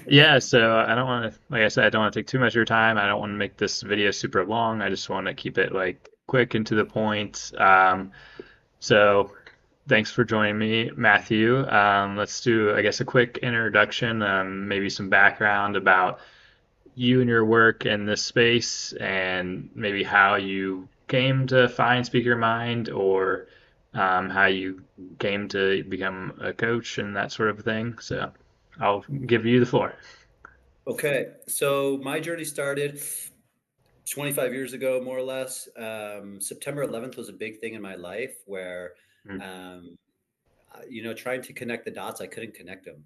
Yeah, so I don't want to, like I said, I don't want to take too much of your time. I don't want to make this video super long. I just want to keep it like quick and to the point. So thanks for joining me, Matthew. Let's do, I guess, a quick introduction, maybe some background about you and your work in this space, and maybe how you came to find Speak Your Mind, or how you came to become a coach and that sort of thing. So I'll give you the floor. Okay, so my journey started 25 years ago, more or less. September 11th was a big thing in my life where, Mm. um, trying to connect the dots, I couldn't connect them.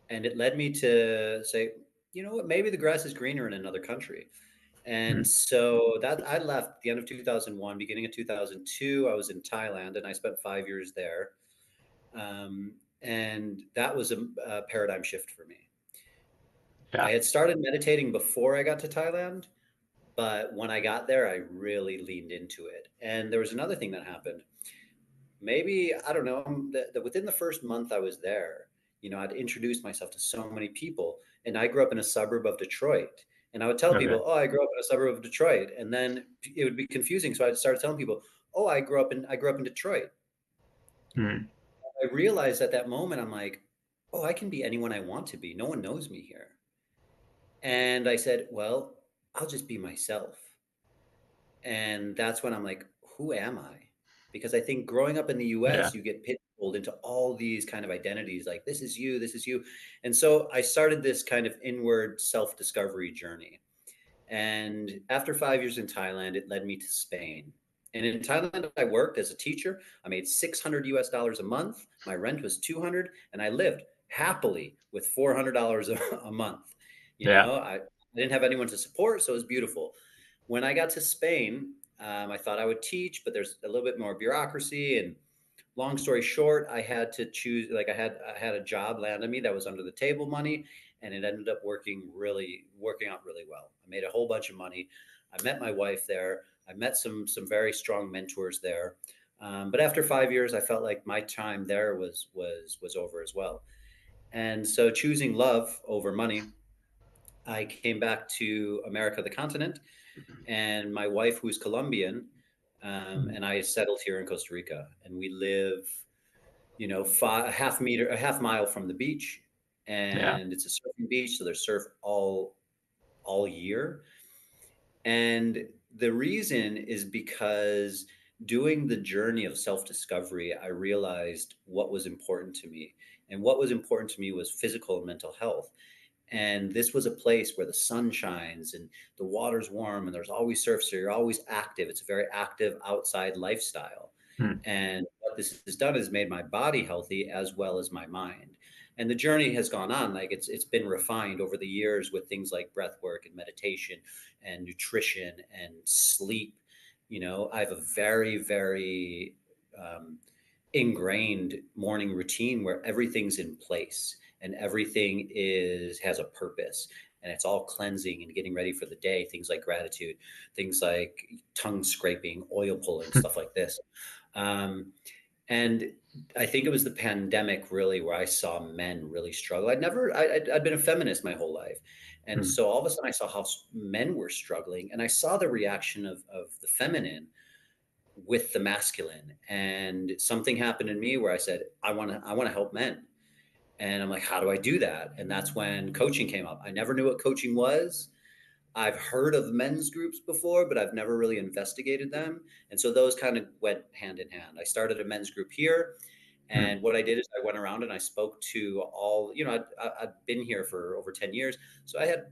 And it led me to say, you know what, maybe the grass is greener in another country. And Mm. so that I left the end of 2001, beginning of 2002. I was in Thailand and I spent 5 years there. And that was a paradigm shift for me. I Yeah. had started meditating before I got to Thailand, but when I got there, I really leaned into it. And there was another thing that happened. Maybe, I don't know, that within the first month I was there, I'd introduced myself to so many people. And I grew up in a suburb of Detroit. And I would tell Okay. people, oh, I grew up in a suburb of Detroit. And then it would be confusing. So I'd start telling people, oh, I grew up in Detroit. Mm. I realized at that moment, I'm like, oh, I can be anyone I want to be. No one knows me here. And I said, well, I'll just be myself. And that's when I'm like, who am I? Because I think growing up in the Yeah. US, you get pigeonholed into all these kind of identities like, this is you, this is you. And so I started this kind of inward self discovery journey. And after 5 years in Thailand, it led me to Spain. And in Thailand, I worked as a teacher. I made 600 US dollars a month. My rent was 200, and I lived happily with $400 a month. Yeah. I didn't have anyone to support, so it was beautiful. When I got to Spain, I thought I would teach, but there's a little bit more bureaucracy. And long story short, I had to choose. Like I had a job land on me that was under the table money, and it ended up working out really well. I made a whole bunch of money. I met my wife there. I met some very strong mentors there. But after 5 years, I felt like my time there was over as well. And so, choosing love over money, I came back to America, the continent, and my wife, who's Colombian, Mm. and I settled here in Costa Rica, and we live, a half mile from the beach, Yeah. and it's a surfing beach, so there's surf all year. And the reason is because doing the journey of self discovery, I realized what was important to me. And what was important to me was physical and mental health. And this was a place where the sun shines and the water's warm and there's always surf. So you're always active. It's a very active outside lifestyle. Mm. And what this has done is made my body healthy as well as my mind. And the journey has gone on. Like it's been refined over the years with things like breath work and meditation and nutrition and sleep. I have a very, very ingrained morning routine where everything's in place and everything is has a purpose, and it's all cleansing and getting ready for the day. Things like gratitude, things like tongue scraping, oil pulling, stuff like this. um, and I think it was the pandemic really where I saw men really struggle. I'd been a feminist my whole life. And Mm. so all of a sudden I saw how men were struggling, and I saw the reaction of the feminine with the masculine. And something happened in me where I said, I want to help men. And I'm like, how do I do that? And that's when coaching came up. I never knew what coaching was. I've heard of men's groups before, but I've never really investigated them. And so those kind of went hand in hand. I started a men's group here. Mm. And what I did is I went around and I spoke to all, I'd been here for over 10 years. So I had,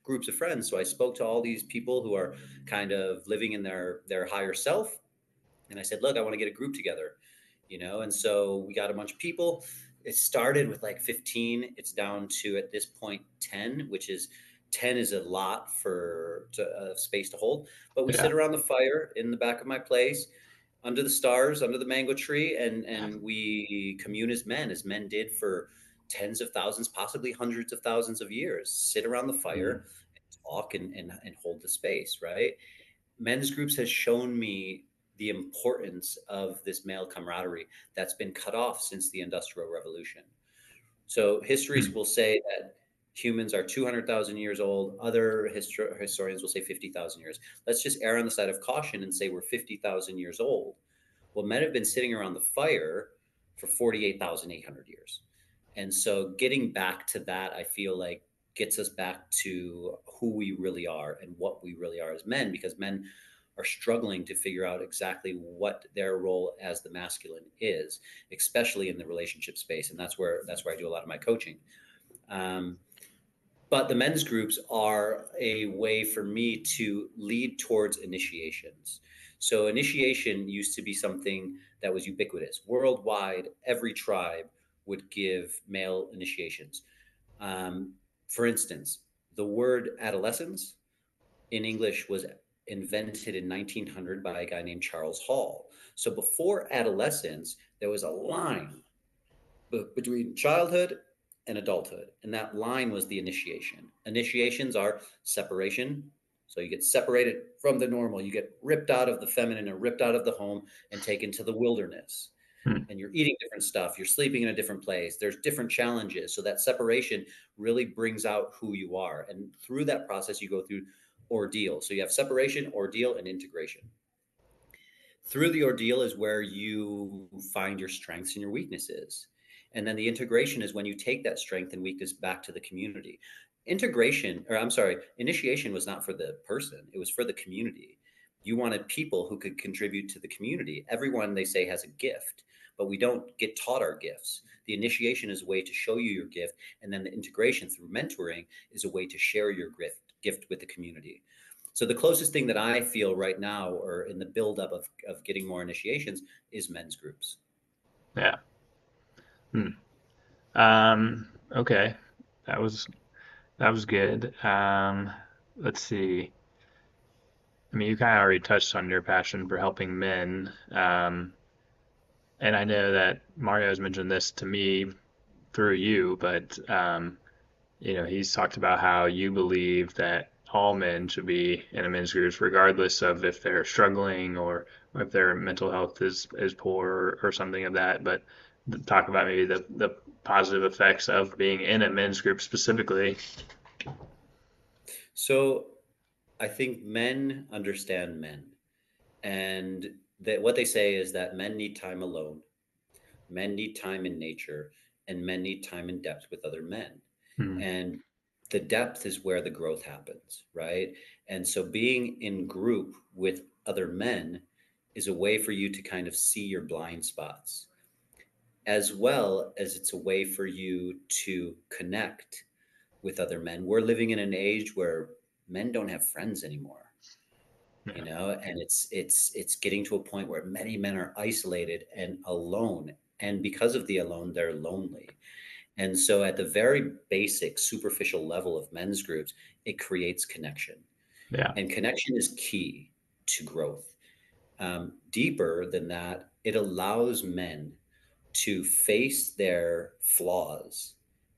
groups of friends. So I spoke to all these people who are kind of living in their higher self. And I said, look, I want to get a group together, and so we got a bunch of people. It started with like 15. It's down to at this point 10, which is 10 is a lot for space to hold. But we sit Yeah. around the fire in the back of my place, under the stars, under the mango tree, and we commune as men did for tens of thousands, possibly hundreds of thousands of years. Sit around the Mm. fire, talk, and hold the space, right? Men's groups has shown me the importance of this male camaraderie that's been cut off since the Industrial Revolution. So history Mm. will say that Humans are 200,000 years old. Other historians will say 50,000 years. Let's just err on the side of caution and say we're 50,000 years old. Well, men have been sitting around the fire for 48,800 years. And so getting back to that, I feel like gets us back to who we really are and what we really are as men, because men are struggling to figure out exactly what their role as the masculine is, especially in the relationship space. And that's where I do a lot of my coaching. Um, but the men's groups are a way for me to lead towards initiations. So initiation used to be something that was ubiquitous. Worldwide, every tribe would give male initiations. Um, for instance, the word adolescence in English was invented in 1900 by a guy named Charles Hall. So before adolescence, there was a line between childhood and adulthood. And that line was the initiation. Initiations are separation. So you get separated from the normal, you get ripped out of the feminine and ripped out of the home and taken to the wilderness. Hmm. And you're eating different stuff, you're sleeping in a different place, there's different challenges. So that separation really brings out who you are. And through that process, you go through ordeal. So you have separation, ordeal, and integration. Through the ordeal is where you find your strengths and your weaknesses. And then the integration is when you take that strength and weakness back to the community. Integration, or I'm sorry, initiation was not for the person, it was for the community. You wanted people who could contribute to the community. Everyone, they say, has a gift, but we don't get taught our gifts. The initiation is a way to show you your gift. And then the integration through mentoring is a way to share your gift with the community. So the closest thing that I feel right now, or in the buildup of getting more initiations, is men's groups. Yeah. Hmm. Okay. That was that was good. Let's see. I mean, you kind of already touched on your passion for helping men. And I know that Mario has mentioned this to me through you, but he's talked about how you believe that all men should be in a men's group, regardless of if they're struggling or if their mental health is poor or something of that. But talk about maybe the positive effects of being in a men's group specifically. So I think men understand men, and that what they say is that men need time alone, men need time in nature, and men need time in depth with other men. Hmm. And the depth is where the growth happens, right? And so being in group with other men is a way for you to kind of see your blind spots, as well as it's a way for you to connect with other men. We're living in an age where men don't have friends anymore, Yeah. and it's getting to a point where many men are isolated and alone. And because of the alone, they're lonely. And so at the very basic superficial level of men's groups, it creates connection. Yeah. And connection is key to growth. Deeper than that, it allows men to face their flaws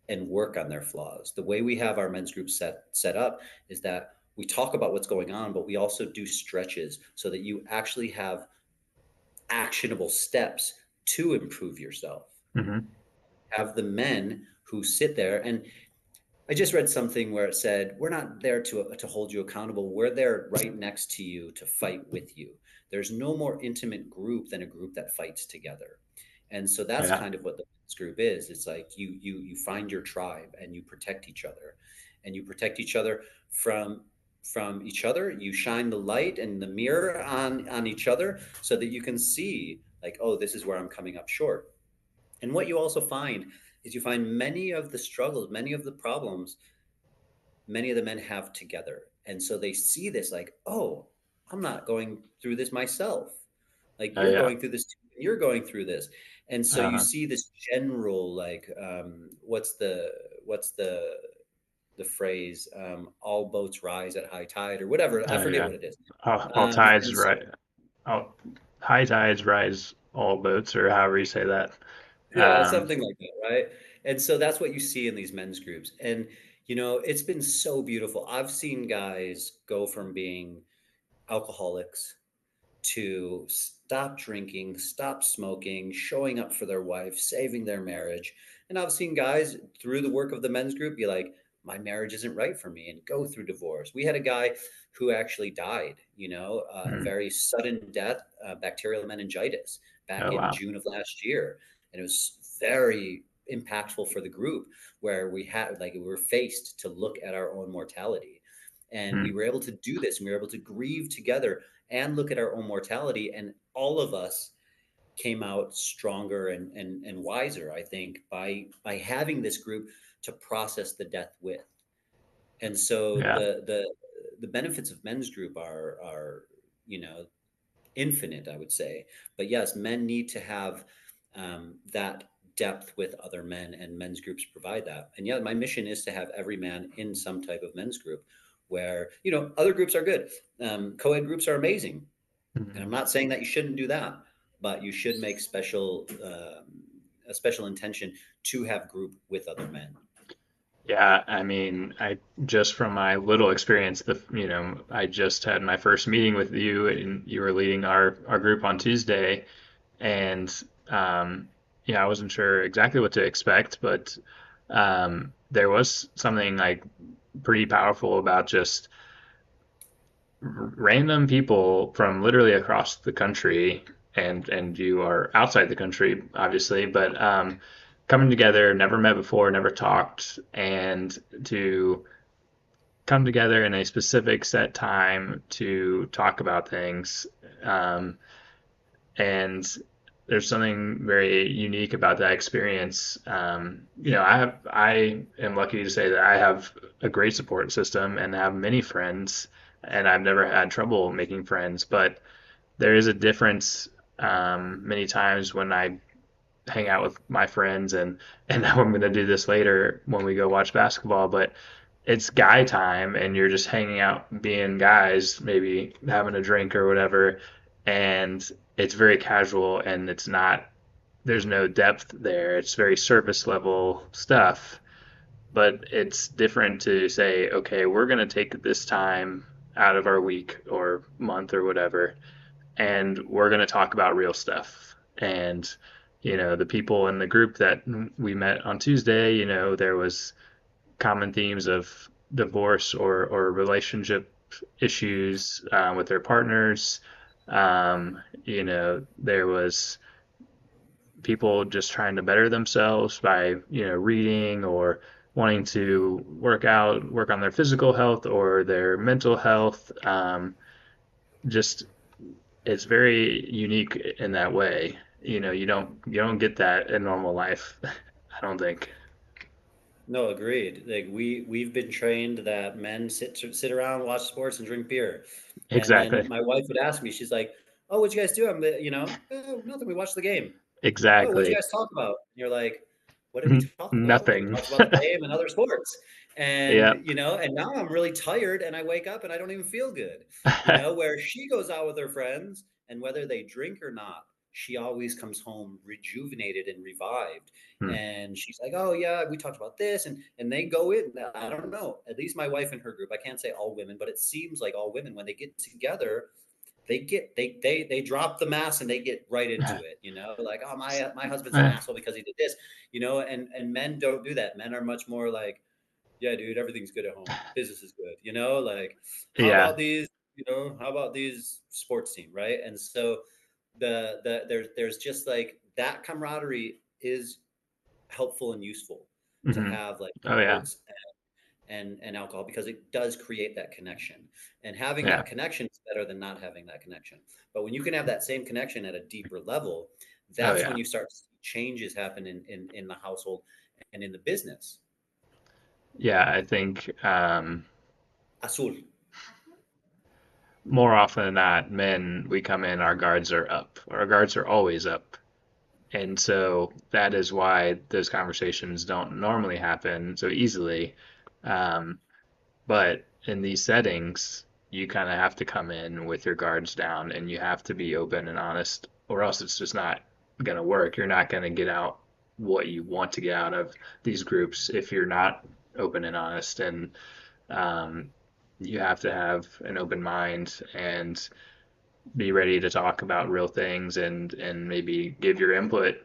and work on their flaws. The way we have our men's group set up is that we talk about what's going on, but we also do stretches so that you actually have actionable steps to improve yourself. Hmm. Have the men who sit there, and I just read something where it said, we're not there to hold you accountable. We're there right next to you to fight with you. There's no more intimate group than a group that fights together. And so that's Yeah. kind of what the men's group is. It's like you find your tribe and you protect each other, and you protect each other from each other. You shine the light and the mirror on each other so that you can see, like, oh, this is where I'm coming up short. And what you also find is you find many of the struggles, many of the problems, many of the men have together. And so they see this like, oh, I'm not going through this myself. Like you're Yeah. going through this too, and you're going through this. And so you Uh, see this general, like, what's the phrase, all boats rise at high tide or whatever. I forget yeah. what it is. All tides And so, right. All high tides rise all boats, or however you say that. yeah, Um, something like that, right? And so that's what you see in these men's groups. And, it's been so beautiful. I've seen guys go from being alcoholics to stop drinking, stop smoking, showing up for their wife, saving their marriage. And I've seen guys through the work of the men's group be like, my marriage isn't right for me and go through divorce. We had a guy who actually died, a Mm. very sudden death, bacterial meningitis back Oh, in wow. June of last year. And it was very impactful for the group, where we were faced to look at our own mortality. And we Mm. were able to do this, and we were able to grieve together and look at our own mortality. And all of us came out stronger and wiser, I think, by having this group to process the death with. And so Yeah. the benefits of men's group are you know infinite, I would say. But yes, men need to have that depth with other men, and men's groups provide that. And yeah, my mission is to have every man in some type of men's group, where other groups are good. Co-ed groups are amazing, and Mm. I'm not saying that you shouldn't do that, but you should make a special intention to have group with other men. Yeah, I mean, I just from my little experience, I just had my first meeting with you, and you were leading our group on Tuesday, and um, yeah, I wasn't sure exactly what to expect, but there was something like pretty powerful about just random people from literally across the country, and you are outside the country, obviously, but coming together, never met before, never talked, and to come together in a specific set time to talk about things. Um, and there's something very unique about that experience. I am lucky to say that I have a great support system and have many friends, and I've never had trouble making friends. But there is a difference many times when I hang out with my friends, and now I'm going to do this later when we go watch basketball, but it's guy time and you're just hanging out being guys, maybe having a drink or whatever, and it's very casual and there's no depth there. It's very surface level stuff, but it's different to say, okay, we're going to take this time out of our week or month or whatever, and we're going to talk about real stuff. And the people in the group that we met on Tuesday, there was common themes of divorce or relationship issues with their partners. There was people just trying to better themselves by, reading or wanting to work out, work on their physical health or their mental health. Just it's very unique in that way. You don't get that in normal life, I don't think. No, agreed. Like we've been trained that men sit around, watch sports, and drink beer. And then Exactly. my wife would ask me, she's like, "Oh, what'd you guys do?" "Oh, nothing. We watched the game." "Oh, what'd you Exactly. guys talk about?" And you're like, "What did we talk about?" "Well, we Nothing. talked about the game and other sports." And Yeah. and now I'm really tired, and I wake up and I don't even feel good. Where she goes out with her friends, and whether they drink or not, she always comes home rejuvenated and revived. Hmm. And she's like, "Oh yeah, we talked about this," and they go in. I don't know. At least my wife and her group. I can't say all women, but it seems like all women, when they get together, they drop the mask and they get right into it. Like, "Oh, my husband's an asshole because he did this." And men don't do that. Men are much more like, "Yeah, dude, everything's good at home. Business is good." Like, how Yeah. about these? How about these sports team, right? And so there's just like that camaraderie is helpful and useful to Hmm. have, like Oh yeah. sports and alcohol, because it does create that connection. And having Yeah. that connection is better than not having that connection. But when you can have that same connection at a deeper level, Oh that's when yeah. you start to see changes happen in the household and in the business. Yeah. I think Azul. more often than not, men, we come in, our guards are up. Our guards are always up. And so that is why those conversations don't normally happen so easily. Um, but in these settings, you kind of have to come in with your guards down and you have to be open and honest, or else it's just not going to work. You're not going to get out what you want to get out of these groups if you're not open and honest. And um, you have to have an open mind and be ready to talk about real things and maybe give your input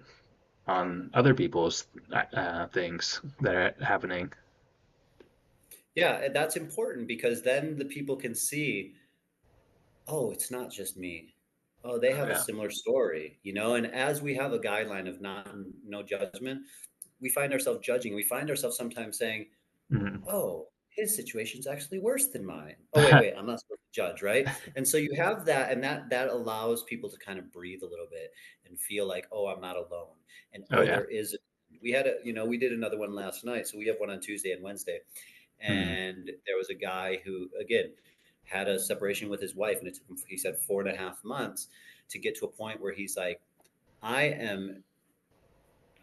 on other people's things that are happening. Yeah, and that's important because then the people can see, oh, it's not just me. Oh, they Oh have a yeah. similar story, you know? And as we have a guideline of not no judgment, we find ourselves judging. We find ourselves sometimes saying, Mhm. oh, his situation's actually worse than mine. Oh, wait, I'm not supposed to judge, right? And so you have that, and that allows people to kind of breathe a little bit and feel like, oh, I'm not alone. And Oh oh, yeah. there is we had a, we did another one last night. So we have one on Tuesday and Wednesday. Mhm. And there was a guy who, again, had a separation with his wife, and it took him, he said, 4.5 months to get to a point where he's like, I am,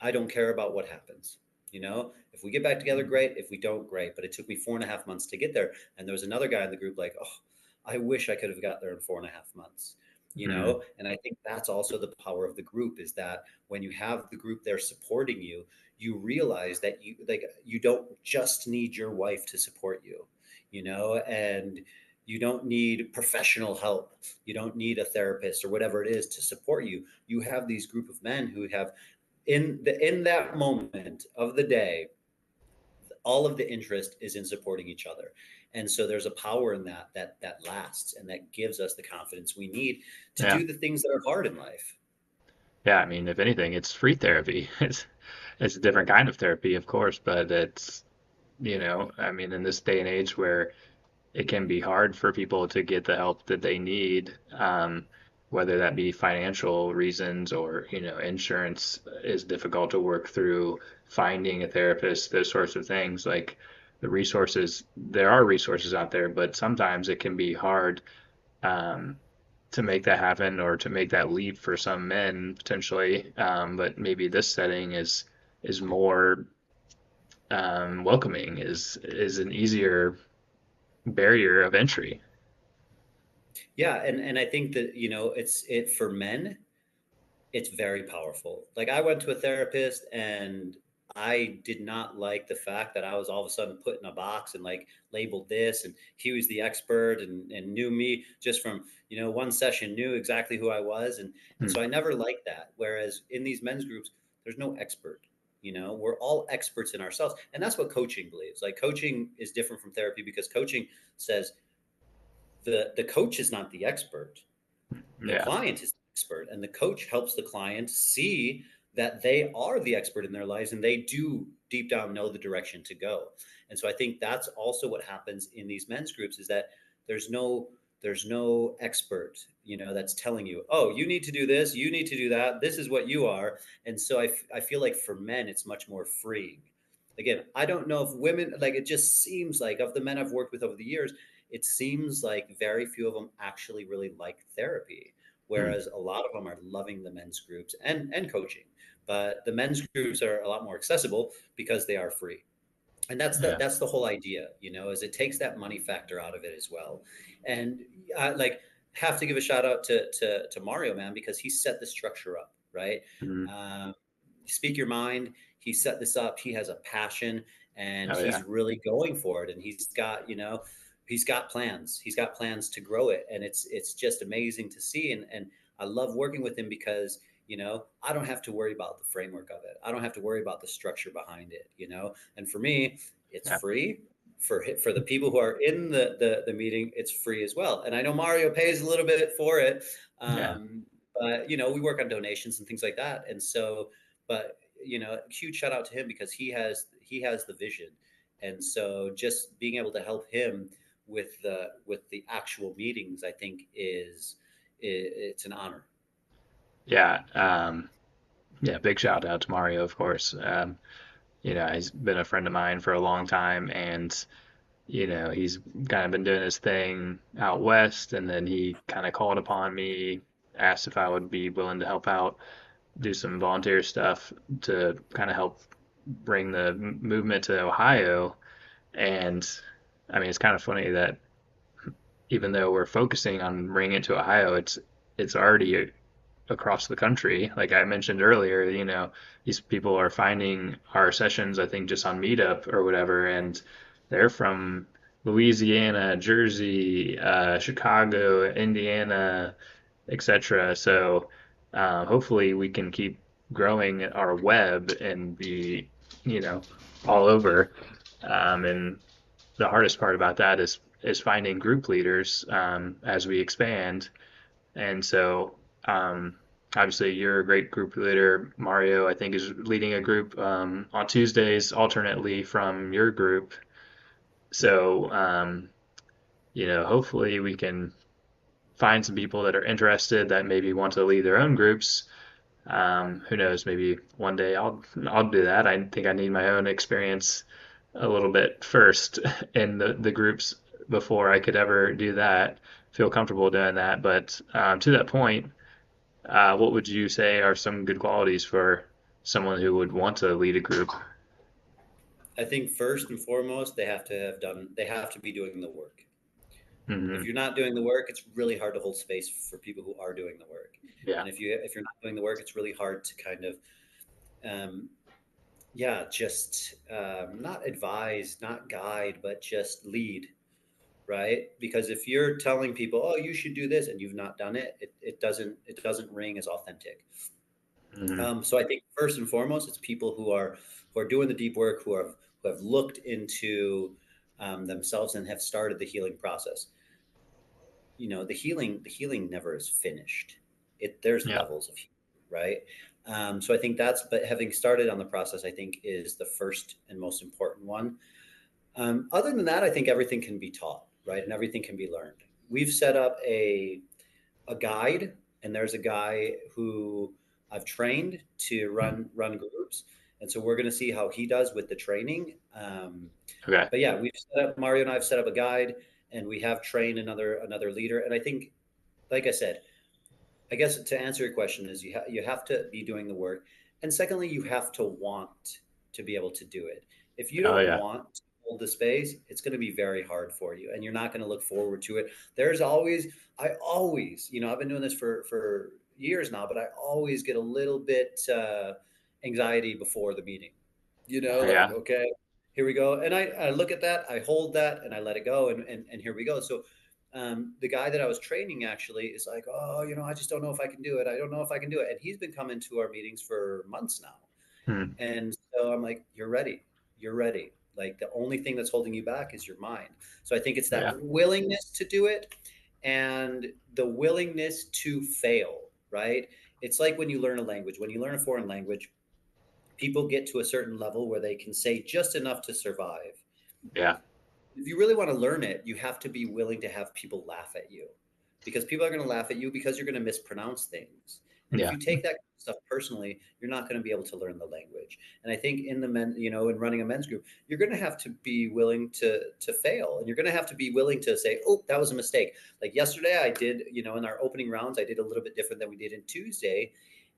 I don't care about what happens. If we get back together, great. If we don't, great. But it took me 4.5 months to get there. And there was another guy in the group like, oh, I wish I could have got there in 4.5 months. Mhm. And I think that's also the power of the group, is that when you have the group there supporting you, you realize that you don't just need your wife to support you, and you don't need professional help. You don't need a therapist or whatever it is to support you. You have these group of men who have, in that moment of the day, all of the interest is in supporting each other. And so there's a power in that lasts, and that gives us the confidence we need to Yeah. do the things that are hard in life. Yeah, I mean, if anything, it's free therapy. It's a different kind of therapy, of course, but it's, I mean, in this day and age where it can be hard for people to get the help that they need, whether that be financial reasons or, insurance is difficult to work through, finding a therapist, those sorts of things. Like there are resources out there, but sometimes it can be hard, um, to make that happen or to make that leap for some men potentially. But maybe this setting is more welcoming, is an easier barrier of entry. Yeah, and I think that, it for men, it's very powerful. Like, I went to a therapist, and I did not like the fact that I was all of a sudden put in a box and like labeled this, and he was the expert, and knew me just from, one session, knew exactly who I was. And Hmm. so I never liked that. Whereas in these men's groups, there's no expert. We're all experts in ourselves. And that's what coaching believes. Like, coaching is different from therapy because coaching says the coach is not the expert, the Yeah. client is the expert, and the coach helps the client see that they are the expert in their lives, and they do deep down know the direction to go. And so I think that's also what happens in these men's groups, is that there's no there's no expert, that's telling you, oh, you need to do this, you need to do that, this is what you are. And so I feel like for men it's much more freeing. Again, I don't know if women, like, it just seems like, of the men I've worked with over the years, it seems like very few of them actually really like therapy, Hmm. whereas a lot of them are loving the men's groups and coaching. But the men's groups are a lot more accessible because they are free. And Yeah. that's the whole idea, is it takes that money factor out of it as well. And I like have to give a shout out to Mario, man, because he set the structure up, right? Hmm. Um, Speak Your Mind. He set this up. He has a passion, and Oh he's yeah. really going for it. And he's got plans. He's got plans to grow it, and it's just amazing to see. And I love working with him because I don't have to worry about the framework of it. I don't have to worry about the structure behind it. And for me, it's Yeah. free. For the people who are in the meeting, it's free as well. And I know Mario pays a little bit for it, Yeah. but we work on donations and things like that. And so, but huge shout out to him because he has the vision. And so just being able to help him with the actual meetings, I think it's an honor. Yeah. Yeah. Big shout out to Mario, of course. He's been a friend of mine for a long time, and he's kind of been doing his thing out west, and then he kind of called upon me, asked if I would be willing to help out, do some volunteer stuff to kind of help bring the movement to Ohio. And I mean, it's kind of funny that even though we're focusing on bringing it to Ohio, it's already across the country. Like I mentioned earlier, these people are finding our sessions, I think, just on Meetup or whatever, and they're from Louisiana, Jersey, Chicago, Indiana, etc. So hopefully we can keep growing our web and be, you know, all over. And the hardest part about that is finding group leaders as we expand. And so, um, obviously, you're a great group leader. Mario, I think, is leading a group on Tuesdays, alternately from your group. So, hopefully we can find some people that are interested that maybe want to lead their own groups. Who knows? Maybe one day I'll do that. I think I need my own experience a little bit first in the groups before I could ever do that. Feel comfortable doing that. But to that point, what would you say are some good qualities for someone who would want to lead a group? I think first and foremost, they have to be doing the work. If Hmm. you're not doing the work, it's really hard to hold space for people who are doing the work. Yeah. And if you're not doing the work, it's really hard to kind of um, yeah, just not advise, not guide, but just lead, right? Because if you're telling people, "Oh, you should do this," and you've not done it, it doesn't ring as authentic. Hmm. So I think first and foremost, it's people who are doing the deep work, who have looked into themselves and have started the healing process. You know, the healing never is finished. There's Yeah. levels of healing, right? So I think but having started on the process, I think is the first and most important one. Other than that, I think everything can be taught, right? And everything can be learned. We've set up a guide, and there's a guy who I've trained to run groups, and so we're going to see how he does with the training. Okay. But yeah, we've set up Mario and I've set up a guide, and we have trained another leader. And I think, like I said, I guess to answer your question is you have to be doing the work, and secondly, you have to want to be able to do it. If you Oh don't yeah. want to hold the space, it's going to be very hard for you, and you're not going to look forward to it. There's always, I always, I've been doing this for years now, but I always get a little bit anxiety before the meeting. Oh Like yeah. okay, here we go, and I look at that, I hold that, and I let it go, and here we go. So the guy that I was training actually is like, oh, I just don't know if I can do it. I don't know if I can do it. And he's been coming to our meetings for months now. Hmm. And so I'm like, you're ready. You're ready. Like the only thing that's holding you back is your mind. So I think it's that Yeah. willingness to do it and the willingness to fail, right? It's like when you learn a language, when you learn a foreign language, people get to a certain level where they can say just enough to survive. Yeah. If you really want to learn it, you have to be willing to have people laugh at you because people are going to laugh at you because you're going to mispronounce things. And if Yeah. you take that kind of stuff personally, you're not going to be able to learn the language. And I think in the men, in running a men's group, you're going to have to be willing to fail, and you're going to have to be willing to say, "Oh, that was a mistake." Like yesterday, I did, in our opening rounds, I did a little bit different than we did in Tuesday.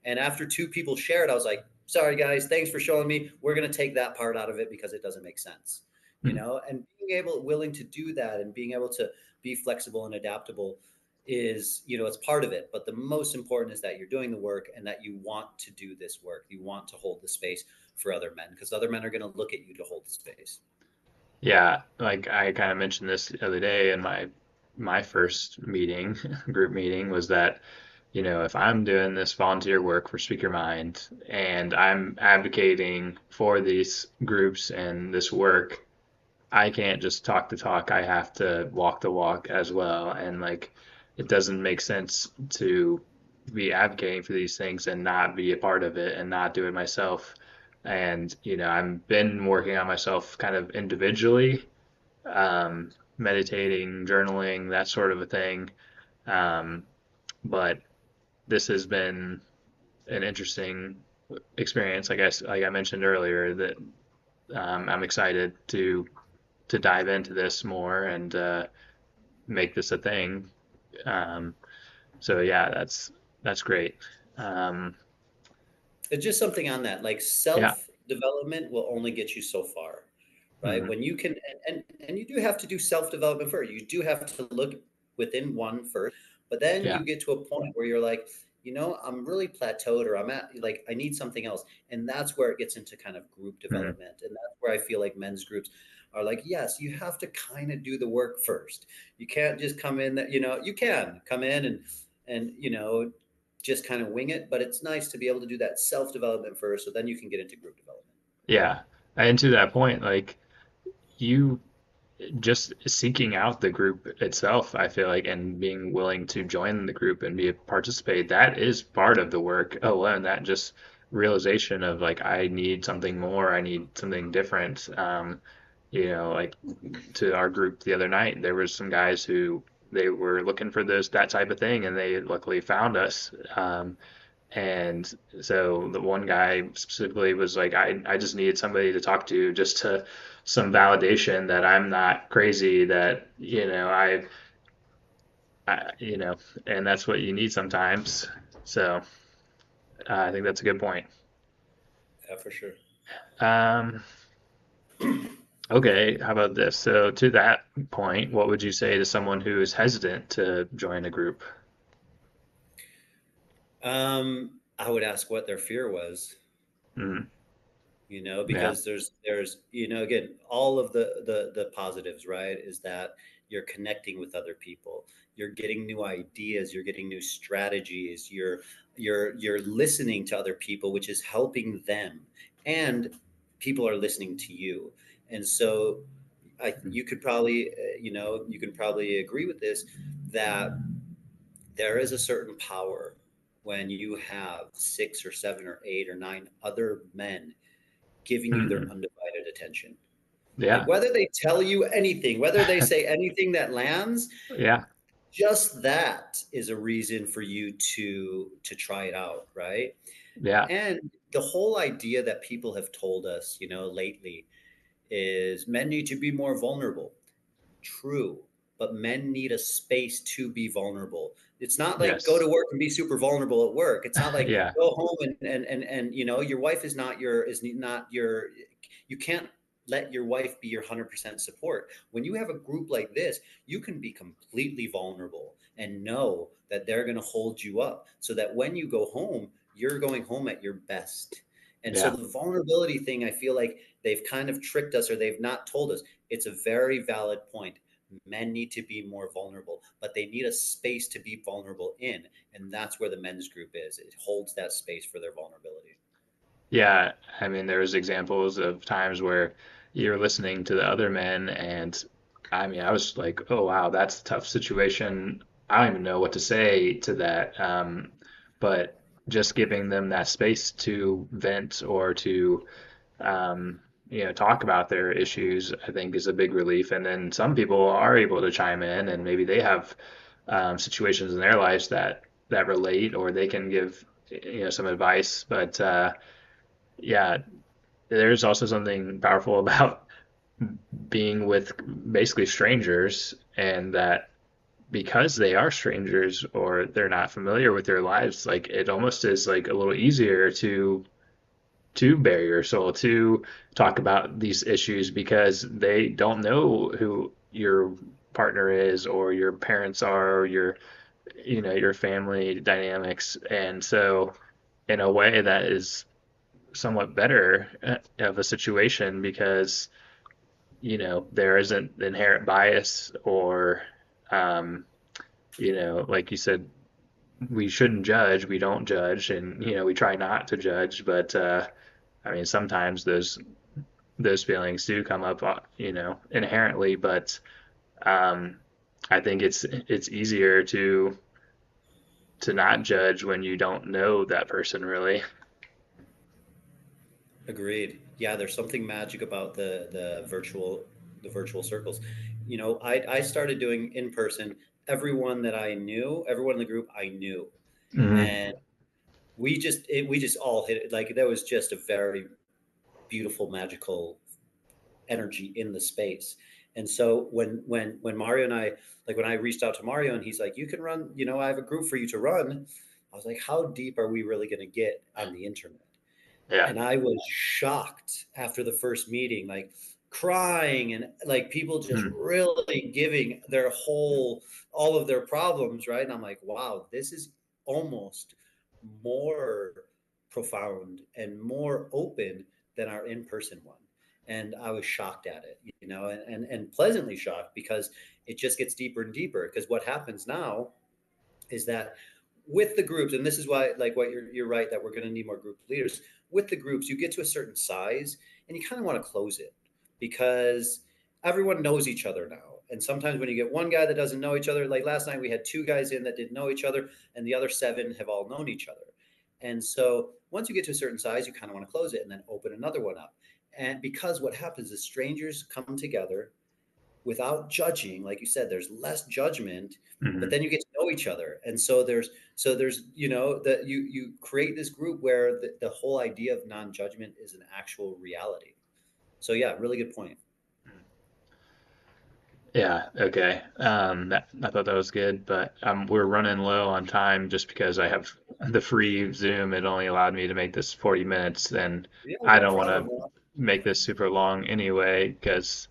And after two people shared, I was like, "Sorry, guys, thanks for showing me. We're going to take that part out of it because it doesn't make sense." Hmm. And being willing to do that and being able to be flexible and adaptable is, it's part of it. But the most important is that you're doing the work and that you want to do this work. You want to hold the space for other men because other men are going to look at you to hold the space. Yeah. Like I kind of mentioned this the other day in my first meeting, group meeting, was that if I'm doing this volunteer work for Speak Your Mind and I'm advocating for these groups and this work, I can't just talk the talk. I have to walk the walk as well. And like, it doesn't make sense to be advocating for these things and not be a part of it and not do it myself. And, I've been working on myself kind of individually, meditating, journaling, that sort of a thing. Um, but this has been an interesting experience, I guess, like I mentioned earlier, that I'm excited to dive into this more and make this a thing. Um, so yeah, that's great. Um, It's just something on that, like yeah. self development will only get you so far, right? Hmm. When you can, and you do have to do self development first. You do have to look within one first, but then Yeah. you get to a point where you're like, I'm really plateaued, or I'm at like I need something else, and that's where it gets into kind of group Hmm. development, and that's where I feel like men's groups are like, yes, you have to kind of do the work first. You can't just come in that you can come in and just kind of wing it, but it's nice to be able to do that self development first, so then you can get into group development. Yeah. And to that point, like you. just seeking out the group itself, I feel like, and being willing to join the group and be a participate, that is part of the work alone. That just realization of like, I need something more, I need something different. Like to our group the other night, there was some guys who they were looking for that type of thing, and they luckily found us. And so the one guy specifically was like, I just needed somebody to talk to, just to some validation that I'm not crazy, that, and that's what you need sometimes. So I think that's a good point. Yeah, for sure. Um, okay, how about this? So to that point, what would you say to someone who is hesitant to join a group? I would ask what their fear was, Mm, yeah, because there's again, all of the positives, right, is that you're connecting with other people, you're getting new ideas, you're getting new strategies, you're listening to other people, which is helping them, and people are listening to you. And so mm, you could probably you can probably agree with this, that there is a certain power when you have 6 or 7 or 8 or 9 other men giving you their mm, undivided attention. Like yeah, whether they tell you anything, whether they say anything that lands, yeah, just that is a reason for you to try it out, right? yeah, And the whole idea that people have told us, lately, is men need to be more vulnerable. True, but men need a space to be vulnerable. It's not like go yes, to work and be super vulnerable at work. It's not like yeah, go home and your wife is not your you can't let your wife be your 100% support. When you have a group like this, you can be completely vulnerable and know that they're going to hold you up so that when you go home, you're going home at your best. And so yeah. the vulnerability thing, I feel like they've kind of tricked us, or they've not told us. It's a very valid point. Men need to be more vulnerable, but they need a space to be vulnerable in. And that's where the men's group is. It holds that space for their vulnerability. Yeah, I mean, there's examples of times where you're listening to the other men, and I mean, I was like, oh wow, that's a tough situation. I don't even know what to say to that. But just giving them that space to vent or to, um, talk about their issues, I think is a big relief. And then some people are able to chime in, and maybe they have situations in their lives that relate, or they can give, some advice. But yeah, there's also something powerful about being with basically strangers, and that because they are strangers or they're not familiar with their lives, like it almost is like a little easier to bare your soul, to talk about these issues, because they don't know who your partner is or your parents are, or your family dynamics. And so in a way that is somewhat better of a situation, because there isn't inherent bias, or um, like you said, we shouldn't judge, we don't judge, and we try not to judge. But I mean, sometimes those feelings do come up, inherently. But um, I think it's easier to not judge when you don't know that person really. Agreed. Yeah, there's something magic about the virtual circles. I started doing in person. Everyone that I knew, everyone in the group I knew, Hmm. and we just all hit it. Like there was just a very beautiful, magical energy in the space. And so when Mario and I, like when I reached out to Mario and he's like, you can run, I have a group for you to run. I was like, how deep are we really going to get on the internet? Yeah. And I was shocked after the first meeting, like crying, and like people just Hmm. really giving all of their problems, right? And I'm like, wow, this is almost more profound and more open than our in-person one. And I was shocked at it, and pleasantly shocked, because it just gets deeper and deeper. Because what happens now is that with the groups, and this is why, like what you're right, that we're going to need more group leaders. With the groups, you get to a certain size and you kind of want to close it, because everyone knows each other now. And sometimes when you get one guy that doesn't know each other, like last night we had two guys in that didn't know each other, and the other seven have all known each other. And so once you get to a certain size, you kind of want to close it and then open another one up. And because what happens is strangers come together without judging, like you said, there's less judgment, but Hmm. then you get to know each other. And so there's that you create this group where the whole idea of non-judgment is an actual reality. So yeah, really good point. Yeah, okay. I thought that was good, but we're running low on time just because I have the free Zoom. It only allowed me to make this 40 minutes, and Yeah, I no don't want problem, to Rob. make this super long anyway, because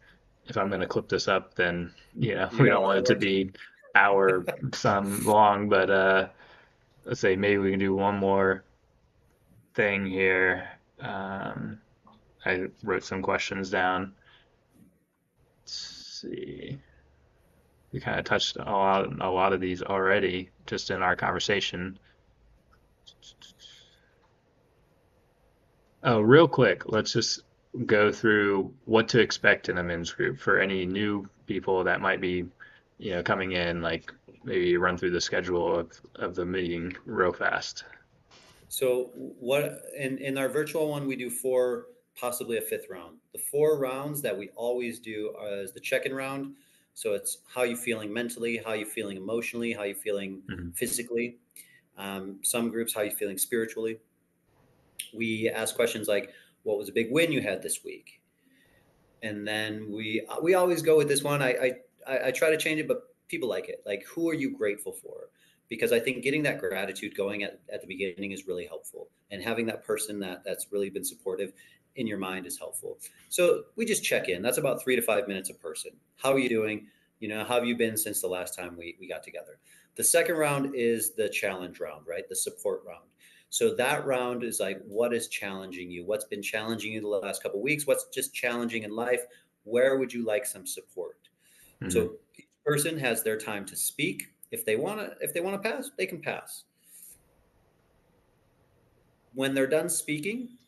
if I'm going to clip this up, then, You we got don't a lot want of it to work to do. be hour some long, but let's say maybe we can do one more thing here. Um, I wrote some questions down. Let's see. We kind of touched a lot of these already just in our conversation. Oh, real quick, let's just go through what to expect in a men's group for any new people that might be, coming in, like maybe run through the schedule of the meeting real fast. So what in our virtual one we do four, possibly a fifth round. The four rounds that we always do is the check-in round. So it's how you feeling mentally, how you feeling emotionally, how you feeling Hmm. physically. Some groups, how you feeling spiritually. We ask questions like, "What was a big win you had this week?" And then we always go with this one. I try to change it, but people like it. Like, who are you grateful for? Because I think getting that gratitude going at the beginning is really helpful, and having that person that's really been supportive in your mind is helpful. So we just check in. That's about 3 to 5 minutes a person. How are you doing? How have you been since the last time we got together? The second round is the challenge round, right? The support round. So that round is like, what is challenging you? What's been challenging you the last couple of weeks? What's just challenging in life? Where would you like some support? Hmm. So each person has their time to speak. If they want to pass, they can pass. When they're done speaking,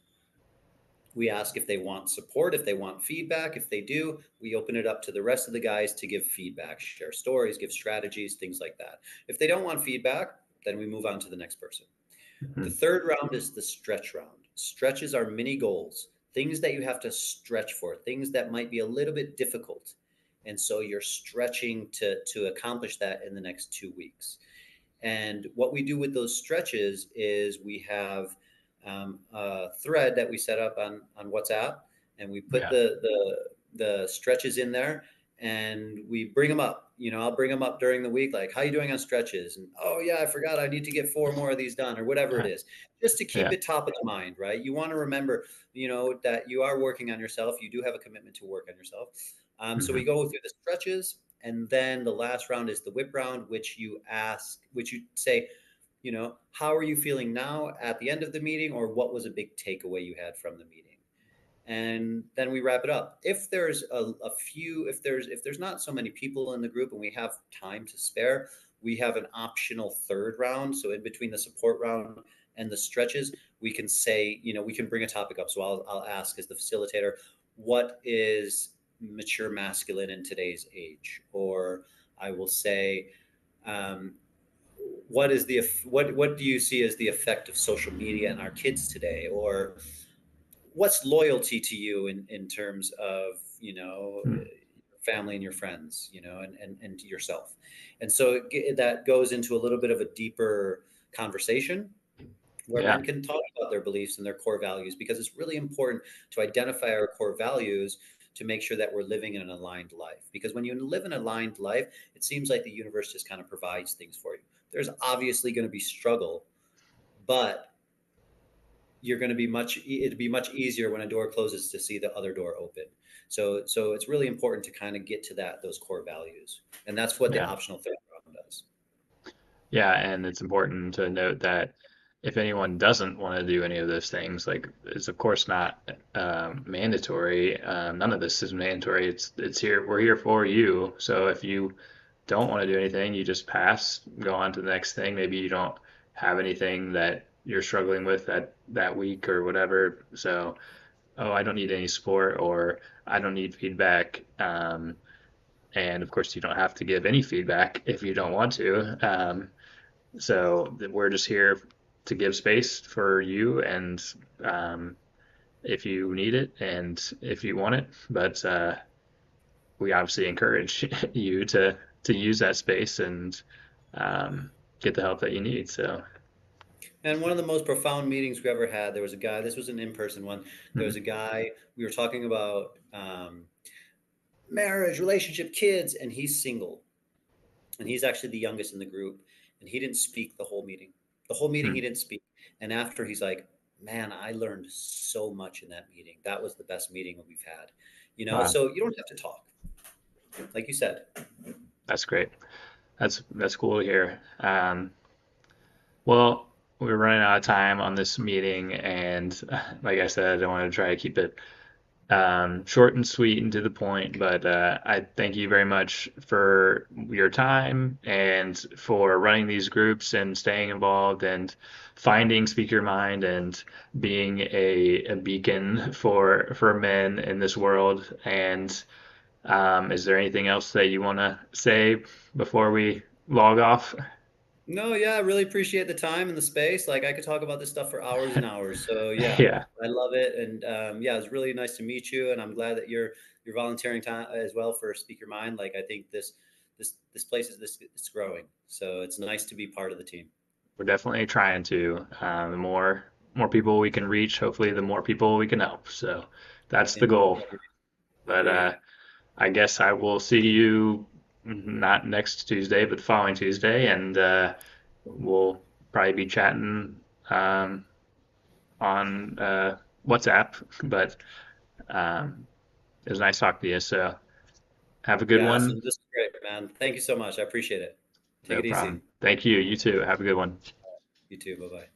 we ask if they want support, if they want feedback. If they do, we open it up to the rest of the guys to give feedback, share stories, give strategies, things like that. If they don't want feedback, then we move on to the next person. The Hmm. third round is the stretch round. Stretches are mini goals, things that you have to stretch for, things that might be a little bit difficult. And so you're stretching to accomplish that in the next 2 weeks. And what we do with those stretches is we have a thread that we set up on WhatsApp, and we put Yeah. the stretches in there, and we bring them up. I'll bring them up during the week, like, how you doing on stretches? And, oh yeah, I forgot I need to get four more of these done, or whatever it is, just to keep Yeah. it top of the mind, right? You want to remember, that you are working on yourself. You do have a commitment to work on yourself. So we Hmm. go through the stretches, and then the last round is the whip round, which you say, how are you feeling now at the end of the meeting, or what was a big takeaway you had from the meeting? And then we wrap it up. If there's a few, if there's not so many people in the group and we have time to spare, we have an optional third round. So in between the support round and the stretches, we can say, we can bring a topic up. So I'll ask as the facilitator, what is mature masculine in today's age? Or I will say, um, what do you see as the effect of social media on our kids today? Or what's loyalty to you in terms of, Hmm. family and your friends, and to yourself? And so that goes into a little bit of a deeper conversation where Yeah. men can talk about their beliefs and their core values, because it's really important to identify our core values to make sure that we're living in an aligned life. Because when you live an aligned life, it seems like the universe just kind of provides things for you. There's obviously going to be struggle, but it'd be much easier when a door closes to see the other door open. So it's really important to kind of get to those core values, and that's what the Yeah. optional third round does. Yeah, and it's important to note that if anyone doesn't want to do any of those things, like it's of course not mandatory. None of this is mandatory. It's here. We're here for you. So if you don't want to do anything, you just pass, go on to the next thing. Maybe you don't have anything that you're struggling with that week or whatever. So oh, I don't need any support or I don't need feedback. And of course, you don't have to give any feedback if you don't want to. So we're just here to give space for you and if you need it and if you want it. But we obviously encourage you to use that space and get the help that you need. So, And one of the most profound meetings we ever had, there was a guy, this was an in-person one. There was mhm. a guy, we were talking about marriage, relationship, kids, and he's single. And he's actually the youngest in the group. And he didn't speak the whole meeting. The whole meeting, he Hmm. didn't speak. And after, he's like, man, I learned so much in that meeting. That was the best meeting that we've had. Wow, So you don't have to talk, like you said. that's great. That's cool to hear. Well, we're running out of time on this meeting, and like I said, I want to try to keep it short and sweet and to the point. But I thank you very much for your time and for running these groups and staying involved and finding Speak Your Mind and being a beacon for men in this world. And is there anything else that you want to say before we log off? No, yeah, I really appreciate the time and the space. Like I could talk about this stuff for hours and hours. So yeah, Yeah, I love it. And yeah, it was really nice to meet you. And I'm glad that you're volunteering time as well for Speak Your Mind. Like I think this place is this it's growing. So it's nice to be part of the team. we're definitely trying to. The more people we can reach, hopefully, the more people we can help. So that's the And goal. But agreed. I guess I will see you not next Tuesday, but the following Tuesday, and we'll probably be chatting on WhatsApp. But it was nice talking to you. So have a good Yeah, awesome. one. This is great, man. Thank you so much. I appreciate it. Take No it easy. problem. Thank you. You too. Have a good one. You too. Bye bye.